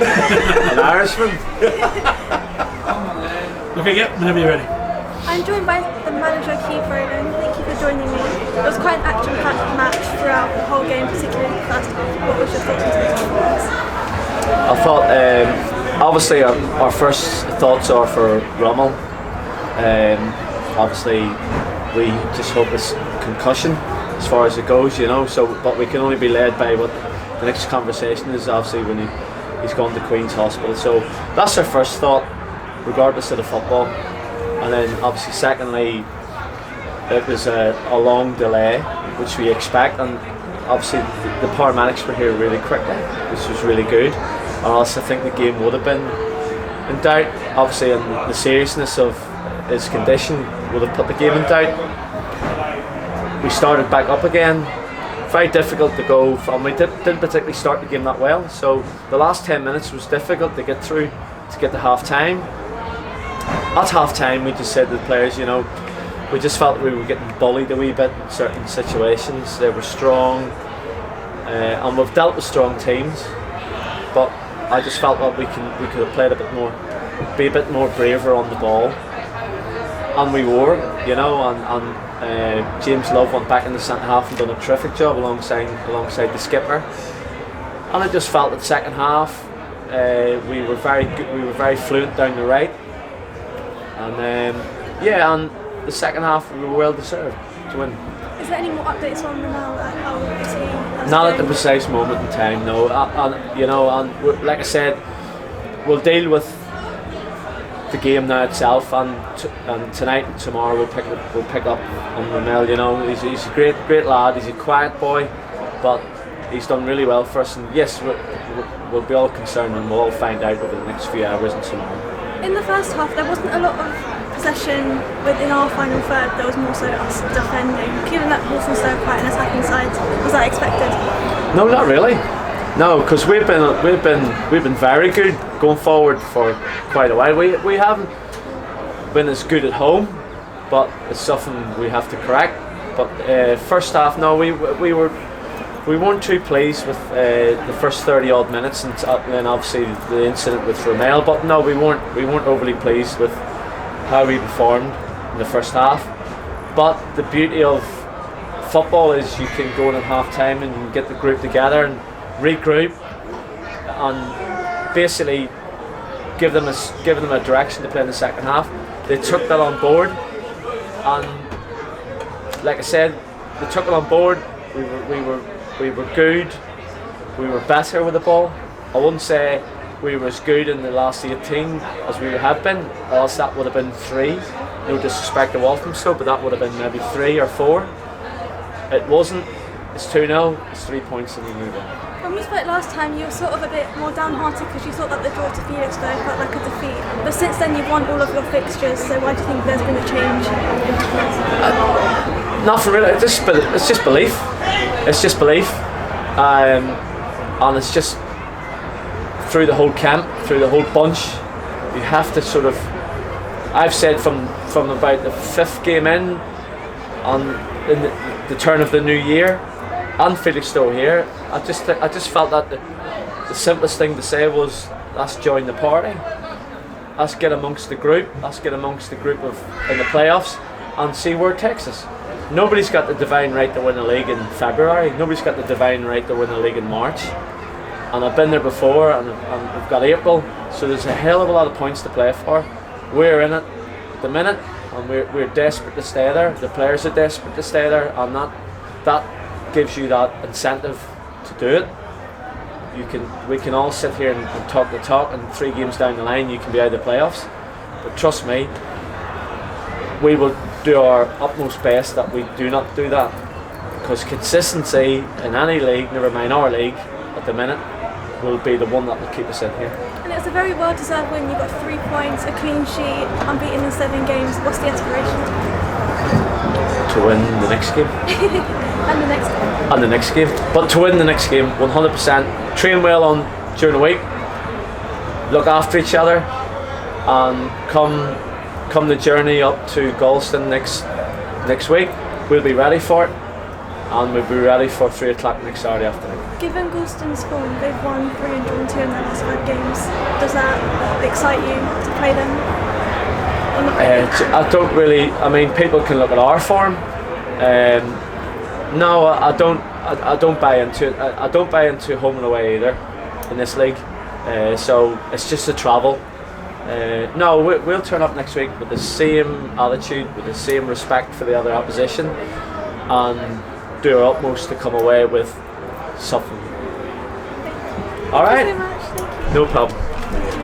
An Irishman. Okay, yeah, whenever you're ready. I'm joined by the manager Keith Rowland. Thank you for joining me. It was quite an action-packed match throughout the whole game, particularly the first half. What was your thoughts on today's performance? I thought, obviously, our first thoughts are for Rommel. Obviously, we just hope it's concussion as far as it goes, you know. So, but we can only be led by what the next conversation is. Obviously, when he's gone to Queen's Hospital. So that's our first thought, regardless of the football. And then, obviously, secondly, it was a long delay, which we expect, and obviously the paramedics were here really quickly, which was really good. Or else I think the game would have been in doubt. Obviously, and the seriousness of his condition would have put the game in doubt. We started back up again. Very difficult to go from. We didn't particularly start the game that well, so the last 10 minutes was difficult to get through to get to half time. At half time, we just said to the players, you know, we just felt we were getting bullied a wee bit in certain situations. They were strong, and we've dealt with strong teams, but I just felt that we could have played a bit more, be a bit more braver on the ball, and we were, you know. And James Love went back in the centre half and done a terrific job alongside the skipper. And I just felt that the second half we were very good, we were very fluent down the right, and and the second half we were well deserved to win. Is there any more updates on Ronaldo? How is he? Not at the precise moment in time, no. And like I said, we'll deal with the game now itself, and tonight and tomorrow we'll pick up on Ronaldo. You know, he's a great lad. He's a quiet boy, but he's done really well for us. And yes, we'll be all concerned, and we'll all find out over the next few hours and tomorrow. In the first half, there wasn't a lot of possession within our final third. There was more so us defending. Given that Walthamstow are quite an attacking side, was that expected? No, not really. No, because we've been very good going forward for quite a while. We haven't been as good at home, but it's something we have to correct. But first half, no, we weren't too pleased with the first 30 odd minutes, and then obviously the incident with Romel. But no, we weren't overly pleased with how we performed in the first half. But the beauty of football is you can go in at half time and you can get the group together and regroup and basically give them a direction to play in the second half. They took that on board, and like I said, they took it on board. We were good. We were better with the ball. I wouldn't say we were as good in the last 18 as we have been, or else that would have been 3. No disrespect to Walthamstow, but that would have been maybe 3 or 4. It wasn't. It's 2-0. It's 3 points, and we move on. When we spoke last time, you were sort of a bit more downhearted because you thought that the draw to Felixstowe felt like a defeat. But since then, you've won all of your fixtures. So why do you think there's been a change? Nothing really. It's just belief. It's just belief, and it's just through the whole camp, through the whole bunch. You have to sort of. I've said from about the 5th game in the turn of the new year, and Felixstowe here, I just felt that the simplest thing to say was, let's join the party. Let's get amongst the group. Let's get amongst the group in the playoffs and see where it takes us. Nobody's got the divine right to win a league in February. Nobody's got the divine right to win a league in March. And I've been there before, and we've got April, so there's a hell of a lot of points to play for. We're in it at the minute, and we're desperate to stay there. The players are desperate to stay there, and that gives you that incentive to do it. We can all sit here and talk the talk, and 3 games down the line you can be out of the playoffs. But trust me, we will do our utmost best that we do not do that, because consistency in any league, never mind our league at the minute, will be the one that will keep us in here. And it's a very well deserved win. You got 3 points, a clean sheet, unbeaten in 7 games. What's the aspiration? To win the next game. And the next game. And the next game. But to win the next game, 100%. Train well during the week. Look after each other, and come the journey up to Galston next week. We'll be ready for it, and we'll be ready for 3 o'clock next Saturday afternoon. Given Goulston's form, they've won 3 and drawn 2 in their last 5 games. Does that excite you to play them? Or not really? I don't really. I mean, people can look at our form. No, I don't. I don't buy into it. I don't buy into home and away either in this league. So it's just a travel. No, we'll turn up next week with the same attitude, with the same respect for the other opposition, and do our utmost to come away with something. All right. Thank you so much. Thank you. No problem.